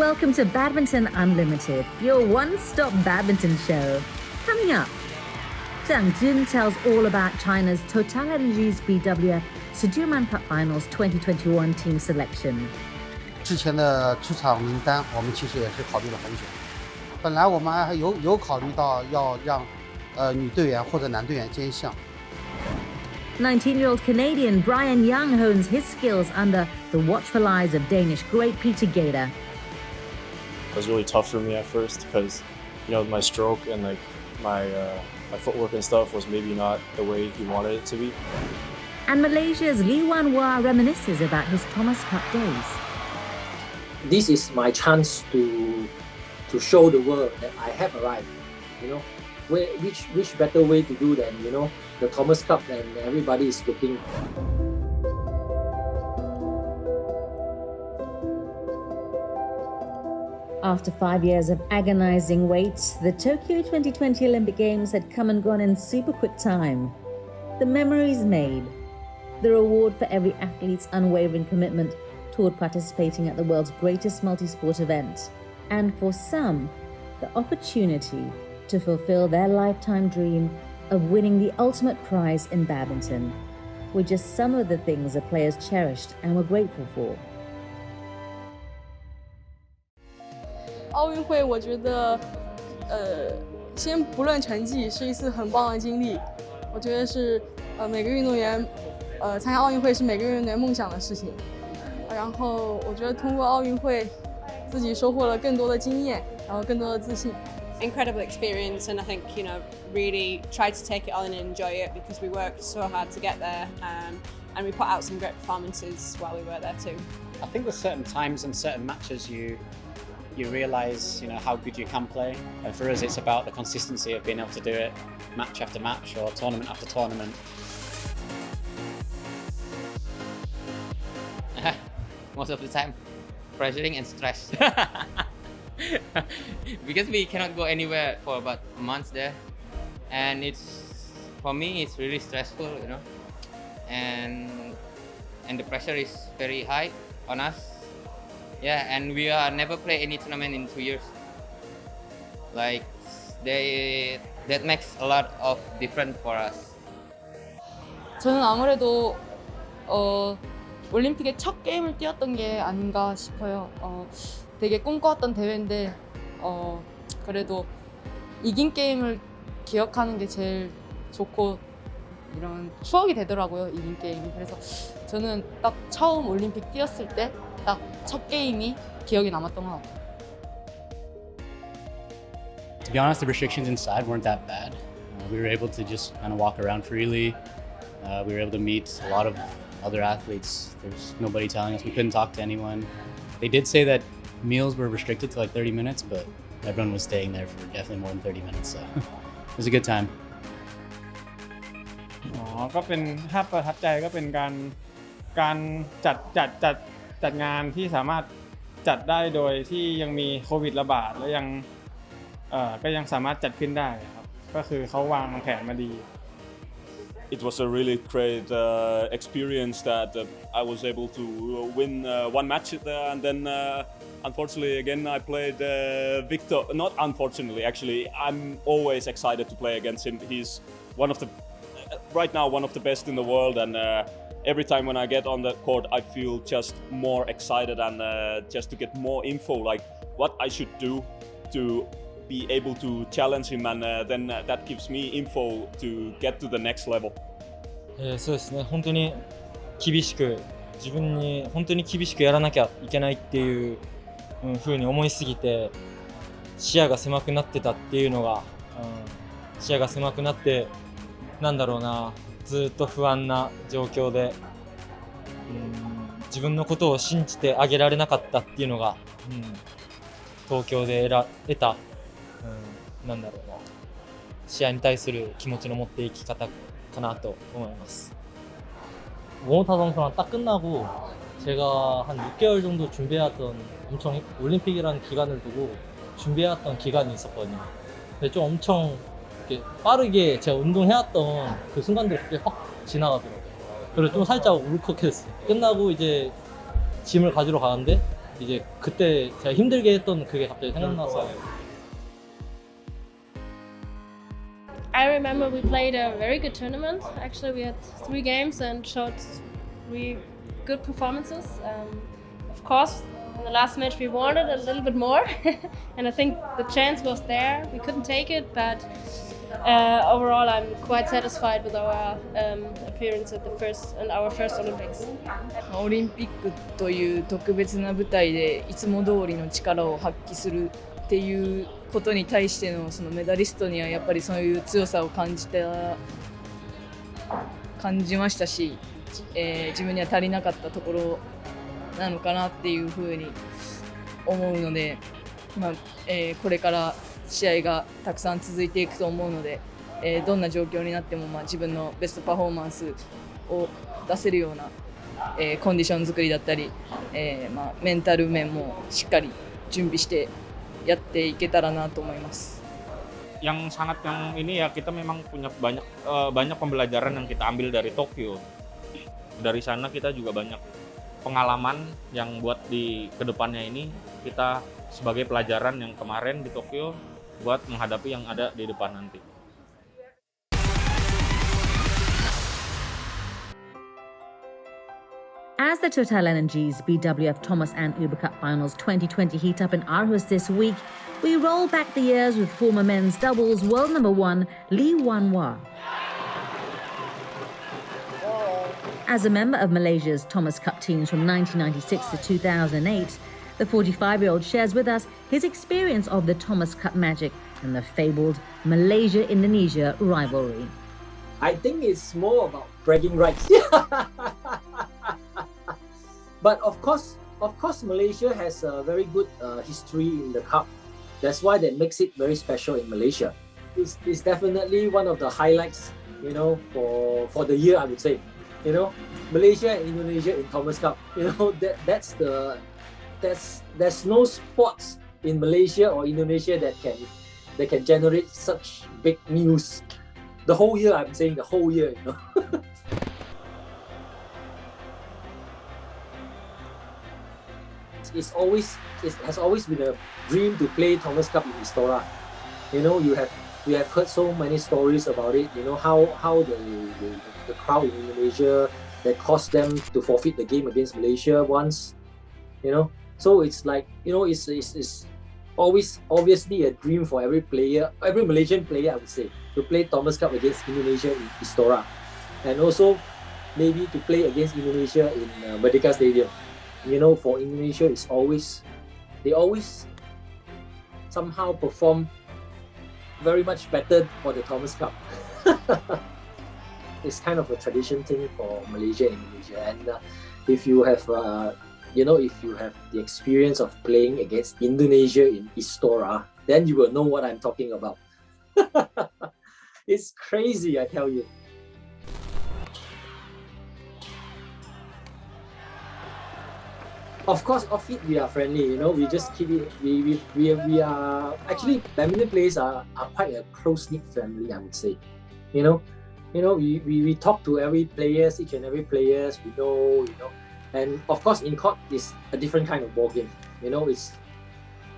welcome to Badminton Unlimited, your one-stop badminton show. Coming up, Zhang Jun tells all about China's TotalEnergies BWF Sudirman Cup Finals 2021 team selection. 之前的出场名单，我们其实也是考虑了很久。本来我们还有考虑到要让女队员或者男队员兼项。19-year-old Canadian Brian Young hones his skills under the watchful eyes of Danish great Peter Gader. It was really tough for me at first because, my stroke and my footwork and stuff was maybe not the way he wanted it to be. And Malaysia's Lee Wan Wah reminisces about his Thomas Cup days. This is my chance to show the world that I have arrived. Which better way to do than the Thomas Cup, and everybody is looking. After 5 years of agonizing wait, the Tokyo 2020 Olympic Games had come and gone in super quick time. The memories made, the reward for every athlete's unwavering commitment toward participating at the world's greatest multi-sport event, and for some, the opportunity to fulfill their lifetime dream of winning the ultimate prize in badminton, were just some of the things the players cherished and were grateful for. 奥运会，我觉得，先不论成绩，是一次很棒的经历。我觉得是，每个运动员，参加奥运会是每个运动员梦想的事情。然后，我觉得通过奥运会，自己收获了更多的经验，然后更多的自信。Incredible experience, and I think really tried to take it on and enjoy it because we worked so hard to get there, and we put out some great performances while we were there too. I think there's certain times and certain matches you realise how good you can play, and for us it's about the consistency of being able to do it match after match or tournament after tournament. Most of the time, pressuring and stress. Because we cannot go anywhere for about a month there, and for me it's really stressful, and the pressure is very high on us. Yeah, and we never play any tournament in 2 years. That makes a lot of difference for us. 저는 아무래도 올림픽의 첫 게임을 뛰었던 게 아닌가 싶어요. 되게 꿈꿔왔던 대회인데 그래도 이긴 게임을 기억하는 게 제일 좋고 이런 추억이 되더라고요, 이긴 게임이. 그래서 저는 딱 처음 올림픽 뛰었을 때 딱 첫 게임이 기억에 남았던 것 같아요. To be honest, the restrictions inside weren't that bad. We were able to just kind of walk around freely. We were able to meet a lot of other athletes. There's nobody telling us we couldn't talk to anyone. They did say that meals were restricted to 30 minutes, but everyone was staying there for definitely more than 30 minutes, so it was a good time. ก็เป็นภาพประทับใจก็เป็นการจัดงานที่สามารถจัดได้โดยที่ยังมีโควิดระบาดและก็ยังสามารถจัดขึ้นได้ครับก็คือเขาวางแผนมาดี It was a really great experience that I was able to win one match there, and then unfortunately again I played Victor. Not unfortunately, actually, I'm always excited to play against him. He's right now one of the best in the world, and every time when I get on the court I feel just more excited and just to get more info, like what I should do to be able to challenge him, and then that gives me info to get to the next level. そうですね、本当に厳しく自分に本当に厳しくやらなきゃいけないっていう風に思いすぎて視野が狭くなってたっていうのが、視野が狭くなってずっと不安な状況で、自分のことを信じてあげられなかったっていうのが、東京で得た、試合に対する気持ちの持っていき方かなと思います. 모모타 선수랑 딱 끝나고 제가 한 6개월 정도 준비해왔던 엄청 올림픽이라는 기간을 두고 준비해왔던 기간이 있었거든요. 근데 좀 엄청 이렇게 빠르게 제가 운동해왔던 그 순간들이 갑자기 확 지나가더라고요. 그래서 좀 살짝 울컥했어요. 끝나고 이제 짐을 가지러 가는데 이제 그때 제가 힘들게 했던 그게 갑자기 생각나서 I remember we played a very good tournament. Actually, we had 3 games and showed 3 good performances. Of course, in the last match we wanted a little bit more, and I think the chance was there. We couldn't take it, but overall, I'm quite satisfied with our appearance at our first Olympics. オリンピックという特別な舞台でいつも通りの力を発揮するっていうことに対してのそのメダリストにはやっぱりそういう強さを感じましたし、自分には足りなかったところなのかなっていうふうに思うので、これから試合がたくさん続いていくと思うので、どんな状況になっても自分のベストパフォーマンスを出せるような、コンディション作りだったり、メンタル面もしっかり準備してやっていけたらなと思います。Yang ini ya kita memang punya banyak pembelajaran yang kita ambil dari Tokyo. Dari sana kita juga banyak pengalaman yang buat di kedepannya ini kita sebagai pelajaran yang kemarin di Tokyo buat menghadapi yang ada di depan nanti. As the TotalEnergies BWF Thomas and Uber Cup Finals 2020 heat up in Aarhus this week, we roll back the years with former men's doubles world #1 Lee Wan Wah. As a member of Malaysia's Thomas Cup teams from 1996 to 2008, the 45-year-old shares with us his experience of the Thomas Cup magic and the fabled Malaysia-Indonesia rivalry. I think it's more about bragging rights. But of course, Malaysia has a very good history in the cup. That's why that makes it very special in Malaysia. It's definitely one of the highlights, for the year, I would say. Malaysia and Indonesia in Thomas Cup. There's no sports in Malaysia or Indonesia that can generate such big news. The whole year, I'm saying the whole year. It has always been a dream to play Thomas Cup in Istora. You have heard so many stories about it. How the crowd in Indonesia that caused them to forfeit the game against Malaysia once. So it's like it's always obviously a dream for every player, every Malaysian player, I would say, to play Thomas Cup against Indonesia in Istora, and also maybe to play against Indonesia in Merdeka Stadium. For Indonesia, they always somehow perform very much better for the Thomas Cup. It's kind of a tradition thing for Malaysia and Indonesia. And if you have the experience of playing against Indonesia in Istora, then you will know what I'm talking about. It's crazy, I tell you. Of course, off it we are friendly. We just keep it. We are actually badminton players are quite a close knit family, I would say. We talk to each and every players. We know. And of course, in court is a different kind of ball game.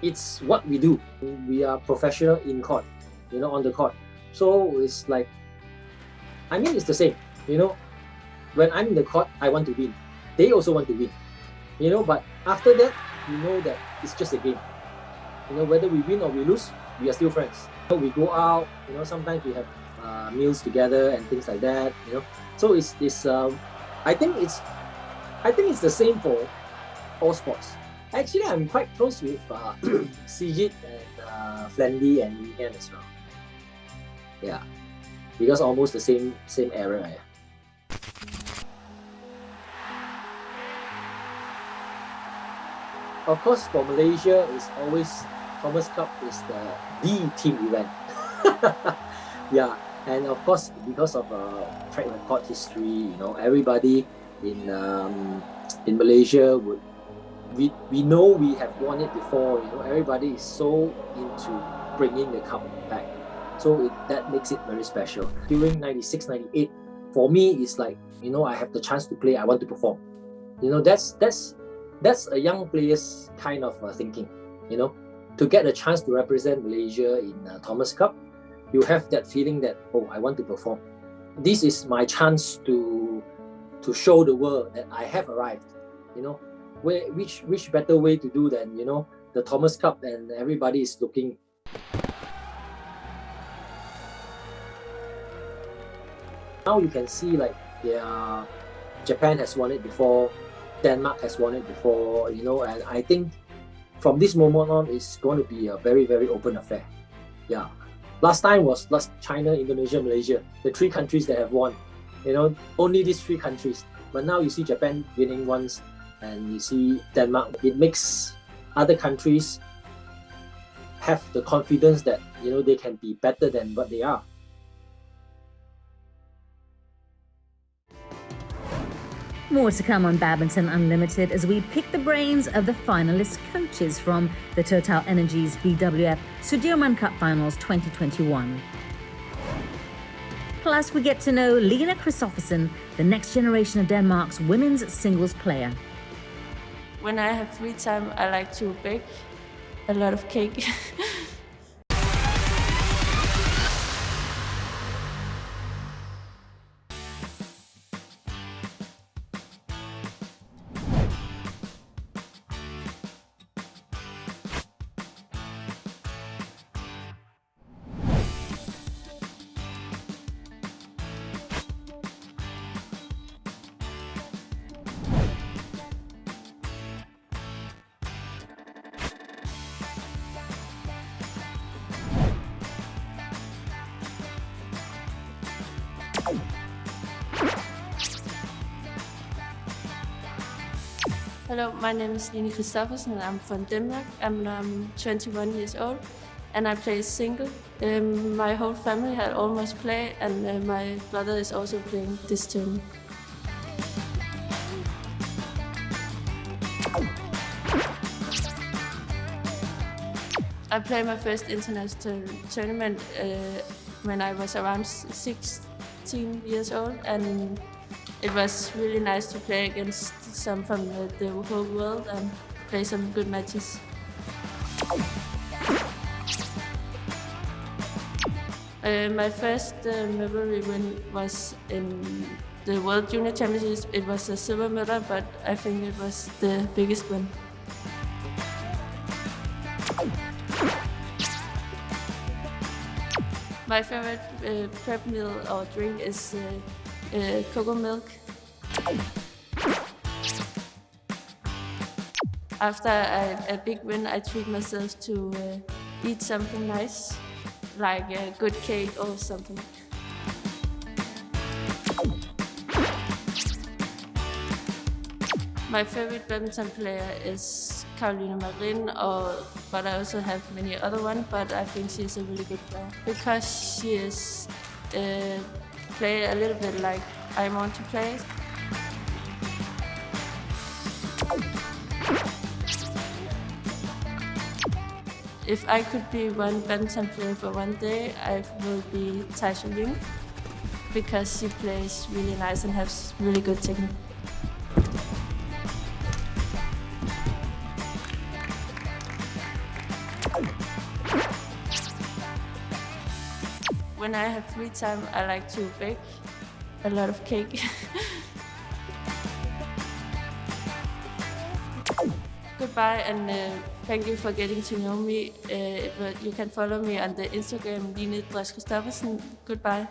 It's what we do. We are professional in court. On the court. So it's like, it's the same. When I'm in the court, I want to win. They also want to win. But after that, that it's just a game. Whether we win or we lose, we are still friends. We go out. Sometimes we have meals together and things like that. So it's I think it's the same for all sports. Actually, I'm quite close with Sijit and Flandy and Nian as well. Yeah, because almost the same era. Yeah. Of course, for Malaysia, it's always Thomas Cup is the team event. Yeah, and of course, because of track record history, everybody in Malaysia we know we have won it before. Everybody is so into bringing the cup back, so that makes it very special. During 96, 98, for me, it's like I have the chance to play. I want to perform. That's a young player's kind of thinking, to get a chance to represent Malaysia in Thomas Cup. You have that feeling that, oh, I want to perform. This is my chance to show the world that I have arrived. Which better way to do than the Thomas Cup, and everybody is looking. Now you can see like Japan has won it before, Denmark has won it before, and I think from this moment on it's going to be a very, very open affair. Yeah. Last time was China, Indonesia, Malaysia, the three countries that have won. Only these three countries. But now you see Japan winning once, and you see Denmark. It makes other countries have the confidence that they can be better than what they are. More to come on Badminton Unlimited as we pick the brains of the finalist coaches from the TotalEnergies BWF Sudirman Cup Finals 2021. Plus, we get to know Lena Christophersen, the next generation of Denmark's women's singles player. When I have free time, I like to bake a lot of cake. Hello, my name is Lena Christophersen and I'm from Denmark. I'm 21 years old and I play single. My whole family had almost played, and my brother is also playing this tournament. I played my first international tournament when I was around 16 years old, and it was really nice to play against some from the whole world and play some good matches. My first memory win was in the World Junior Championships. It was a silver medal, but I think it was the biggest one. My favorite prep meal or drink is cocoa milk. After a big win, I treat myself to eat something nice, like a good cake or something. My favorite badminton player is Caroline Marin, but I also have many other ones, but I think she's a really good player because she is play a little bit like I want to play. If I could be one badminton player for one day, I will be Taisha Ling because she plays really nice and has really good technique. When I have free time, I like to bake a lot of cake. Goodbye, and thank you for getting to know me. You can follow me on the Instagram, Lena Christophersen. Goodbye.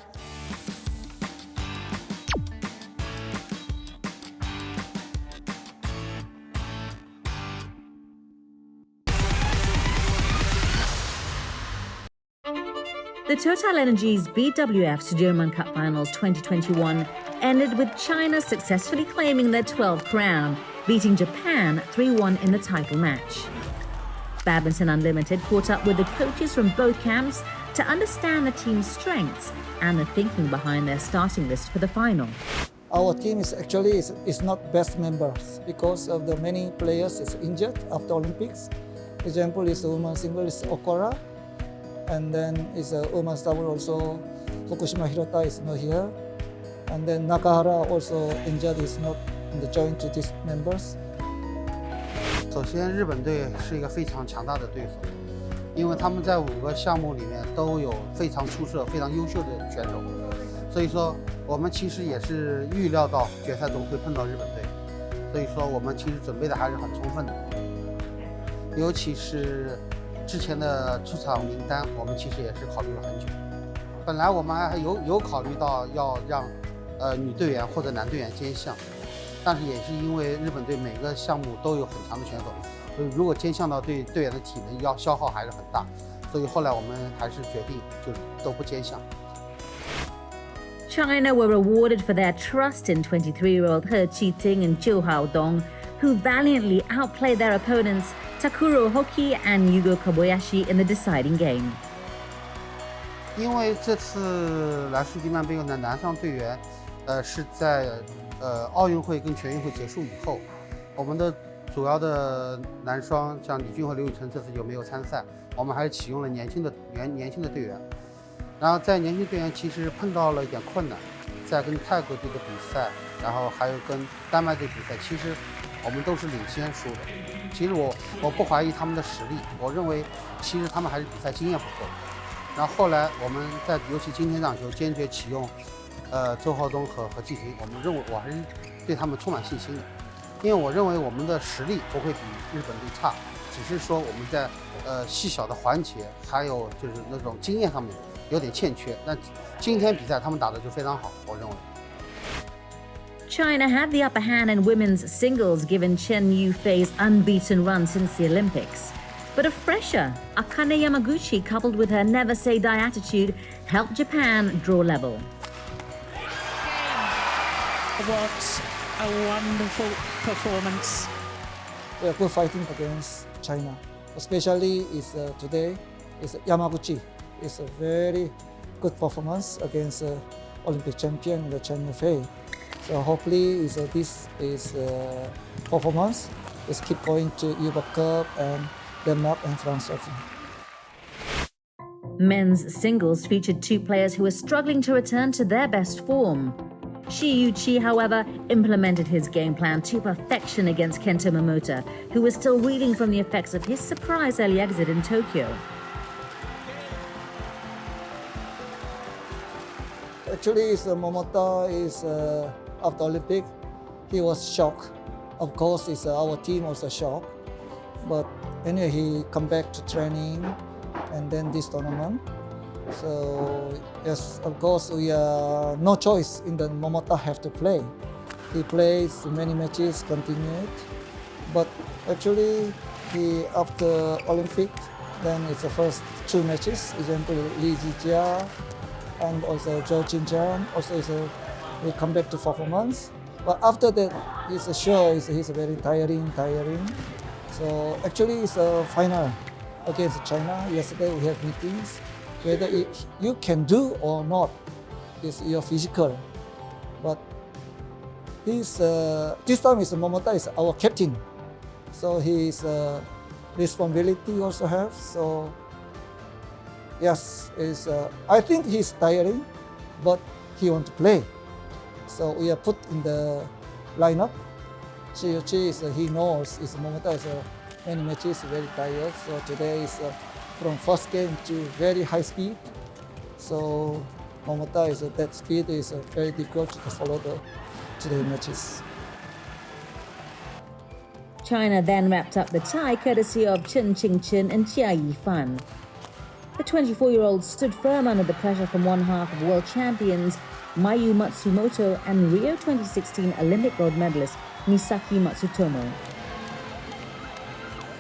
The TotalEnergies BWF Sudirman Cup Finals 2021 ended with China successfully claiming their 12th crown, beating Japan 3-1 in the title match. Badminton Unlimited caught up with the coaches from both camps to understand the team's strengths and the thinking behind their starting list for the final. Our team is actually not best members because of the many players is injured after Olympics. Example is the women's single is Okora, and then is a women's double also Fukushima Hirota is not here, and then Nakahara also injured, is not in the joint to these members. 首先，日本队是一个非常强大的对手，因为他们在5个项目里面都有非常出色、非常优秀的选手，所以说我们其实也是预料到决赛中会碰到日本队，所以说我们其实准备的还是很充分的，尤其是之前的出场名单，我们其实也是考虑了很久。本来我们还有考虑到要让女队员或者男队员兼项。但是也是因为日本队每个项目都有很强的选手，所以如果兼项到对队员的体能要消耗还是很大，所以后来我们还是决定就是都不兼项。China were rewarded for their trust in 23-year-old He Qiting and Zhou Haodong, who valiantly outplayed their opponents Takuro Hoki and Yugo Kobayashi in the deciding game. 因为这次男士迪曼杯的男双队员，是在奥运会跟全运会结束以后，我们的主要的男双像李俊和刘雨辰这次就没有参赛，我们还是启用了年轻的队员。然后在年轻队员其实碰到了一点困难，在跟泰国队的比赛，然后还有跟丹麦队比赛，其实我们都是领先输的。其实我不怀疑他们的实力，我认为其实他们还是比赛经验不够。然后后来我们在尤其今天这场球坚决启用周浩东和季婷，我还是对他们充满信心的，因为我认为我们的实力不会比日本队差，只是说我们在细小的环节还有就是那种经验上面有点欠缺。那今天比赛他们打的就非常好，我认为。China had the upper hand in women's singles given Chen Yufei's unbeaten run since the Olympics. But a fresher, Akane Yamaguchi, coupled with her never-say-die attitude, helped Japan draw level. What a wonderful performance. We are good fighting against China, especially today is Yamaguchi. It's a very good performance against Olympic champion Chen Yufei. So hopefully this performance is keep going to Europe Cup and Denmark and France Open. Men's singles featured two players who were struggling to return to their best form. Shi Yuqi, however, implemented his game plan to perfection against Kento Momota, who was still reeling from the effects of his surprise early exit in Tokyo. Actually, Momota is after Olympic, he was shocked. Of course, our team was shocked, but anyway, he come back to training and then this tournament. So yes, of course, we no choice in the Momota have to play. He plays many matches, continued, but actually he after Olympic, then it's the first two matches. Example Li Zijia and also Zhou Qinzhang. Also he come back to performance. But after that, he's very tiring. So actually, it's a final against China. Yesterday we have meetings. Whether you can do or not is your physical. But this time Momota is our captain, so his responsibility also have. So yes, I think he's tiring, but he want to play. So we are put in the lineup. He knows Momota is many matches very tired. So today is from first game to very high speed. So Momota that speed is very difficult to follow today's matches. China then wrapped up the tie courtesy of Chen Qingchen and Jia Yifan. The 24-year-old stood firm under the pressure from one half of world champions Mayu Matsumoto and Rio 2016 Olympic gold medalist Misaki Matsutomo.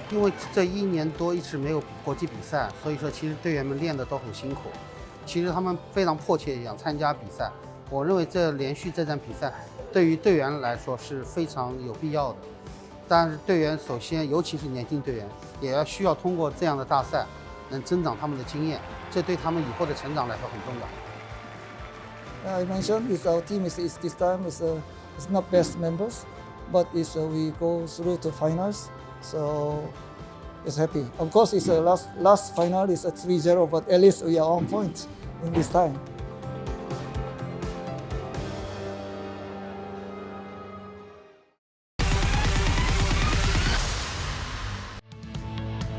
因为这1年多一直没有国际比赛，所以说其实队员们练的都很辛苦。其实他们非常迫切想参加比赛。我认为连续这场比赛对于队员来说是非常有必要的。但是队员首先，尤其是年轻队员，也需要通过这样的大赛，能增长他们的经验，这对他们以后的成长来说很重要。I mentioned our team is this time is not best members, but we go through to finals, so it's happy. Of course, it's last final is 3-0, but at least we are on point in this time.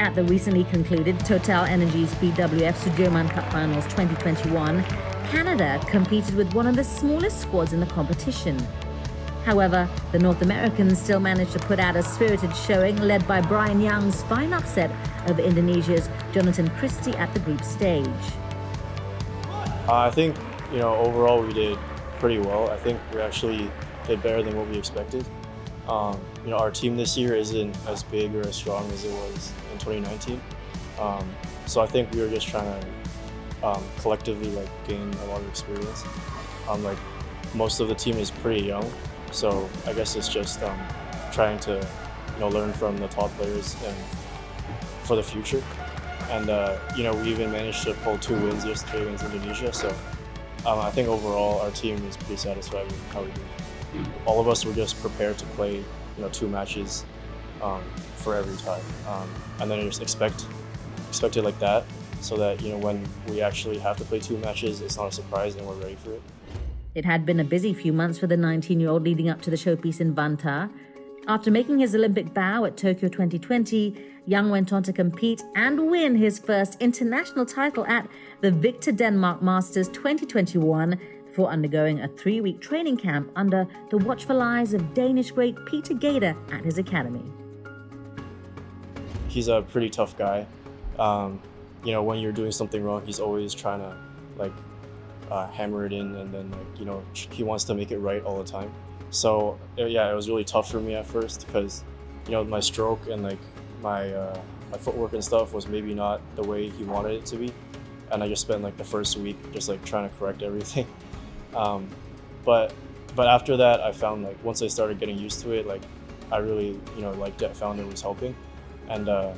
At the recently concluded TotalEnergies BWF Sudirman Cup Finals 2021, Canada competed with one of the smallest squads in the competition. However, the North Americans still managed to put out a spirited showing led by Brian Young's fine upset over Indonesia's Jonathan Christie at the group stage. I think, overall we did pretty well. I think we actually did better than what we expected. Our team this year isn't as big or as strong as it was in 2019. So I think we were just trying to collectively gain a lot of experience. Most of the team is pretty young, so I guess it's just trying to learn from the top players and for the future. And we even managed to pull 2 wins yesterday against Indonesia. So I think overall our team is pretty satisfied with how we did. All of us were just prepared to play 2 matches for every time, and then just expect it like that, so that when we actually have to play 2 matches, it's not a surprise and we're ready for it. It had been a busy few months for the 19-year-old leading up to the showpiece in Vantaa. After making his Olympic bow at Tokyo 2020, Young went on to compete and win his first international title at the Victor Denmark Masters 2021 before undergoing a 3-week training camp under the watchful eyes of Danish great Peter Gader at his academy. He's a pretty tough guy. When you're doing something wrong, he's always trying to hammer it in, and then he wants to make it right all the time. So it was really tough for me at first because my stroke and my footwork and stuff was maybe not the way he wanted it to be, and I just spent the first week just trying to correct everything. But after that, I found once I started getting used to it, I really liked it. I found it was helping, and I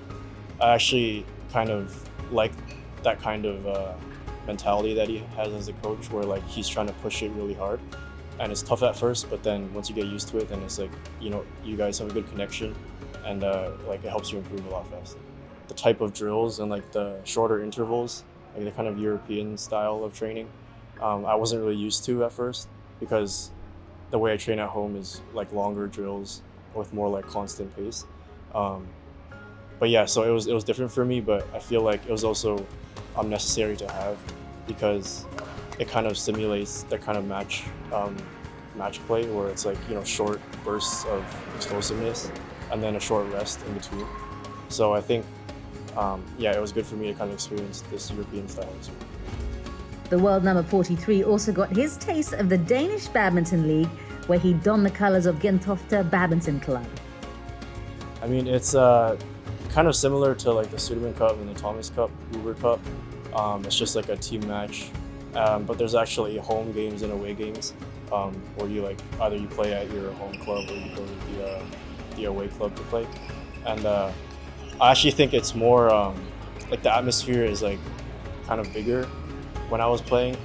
actually kind of like that kind of mentality that he has as a coach, where he's trying to push it really hard, and it's tough at first, but then once you get used to it, then it's you guys have a good connection, and it helps you improve a lot faster. The type of drills and the shorter intervals, the kind of European style of training, I wasn't really used to at first, because the way I train at home is longer drills with more constant pace. But yeah, so it was different for me, but I feel it was also necessary to have, because it kind of simulates that kind of match play, where it's short bursts of explosiveness and then a short rest in between. So I think it was good for me to kind of experience this European style as well. The world number 43 also got his taste of the Danish Badminton League, where he donned the colours of Gentofte Badminton Club. I mean, it's kind of similar to the Sudirman Cup and the Thomas Cup, Uber Cup. It's just a team match, but there's actually home games and away games, where you either you play at your home club or you go to the away club to play. And I actually think it's more the atmosphere is kind of bigger when I was playing.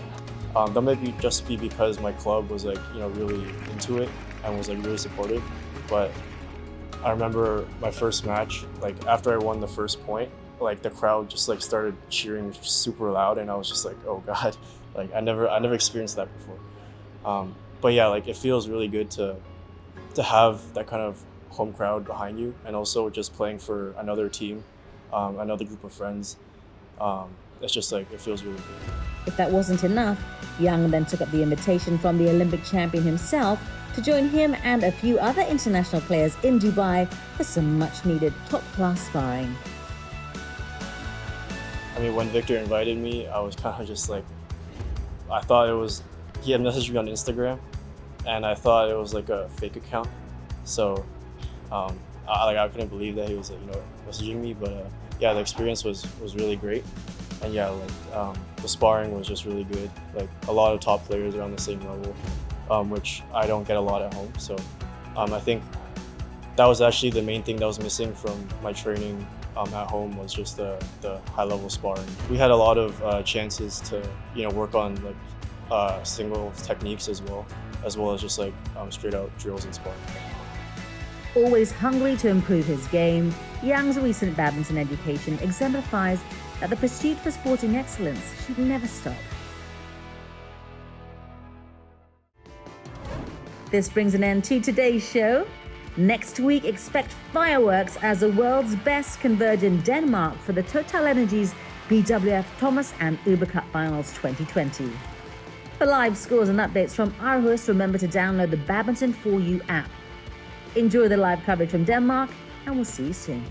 That might just be because my club was really into it and was really supportive. But I remember my first match, after I won the first point, the crowd just started cheering super loud, and I was just oh god, I never experienced that before. But yeah, it feels really good to have that kind of home crowd behind you, and also just playing for another team, another group of friends. It's just it feels really good. If that wasn't enough, Young then took up the invitation from the Olympic champion himself to join him and a few other international players in Dubai for some much-needed top-class sparring. I mean, when Victor invited me, I was kind of just I thought it was, he had messaged me on Instagram, and I thought it was a fake account. So I couldn't believe that he was messaging me, but yeah, the experience was really great. And yeah, the sparring was just really good. A lot of top players are on the same level, which I don't get a lot at home. So I think that was actually the main thing that was missing from my training at home, was just the high-level sparring. We had a lot of chances to work on single techniques as well as just straight-out drills and sparring. Always hungry to improve his game, Young's recent badminton education exemplifies that the pursuit for sporting excellence should never stop. This brings an end to today's show. Next week, expect fireworks as the world's best converge in Denmark for the TotalEnergies BWF Thomas and Uber Cup Finals 2020. For live scores and updates from Aarhus, remember to download the Badminton 4U app. Enjoy the live coverage from Denmark, and we'll see you soon.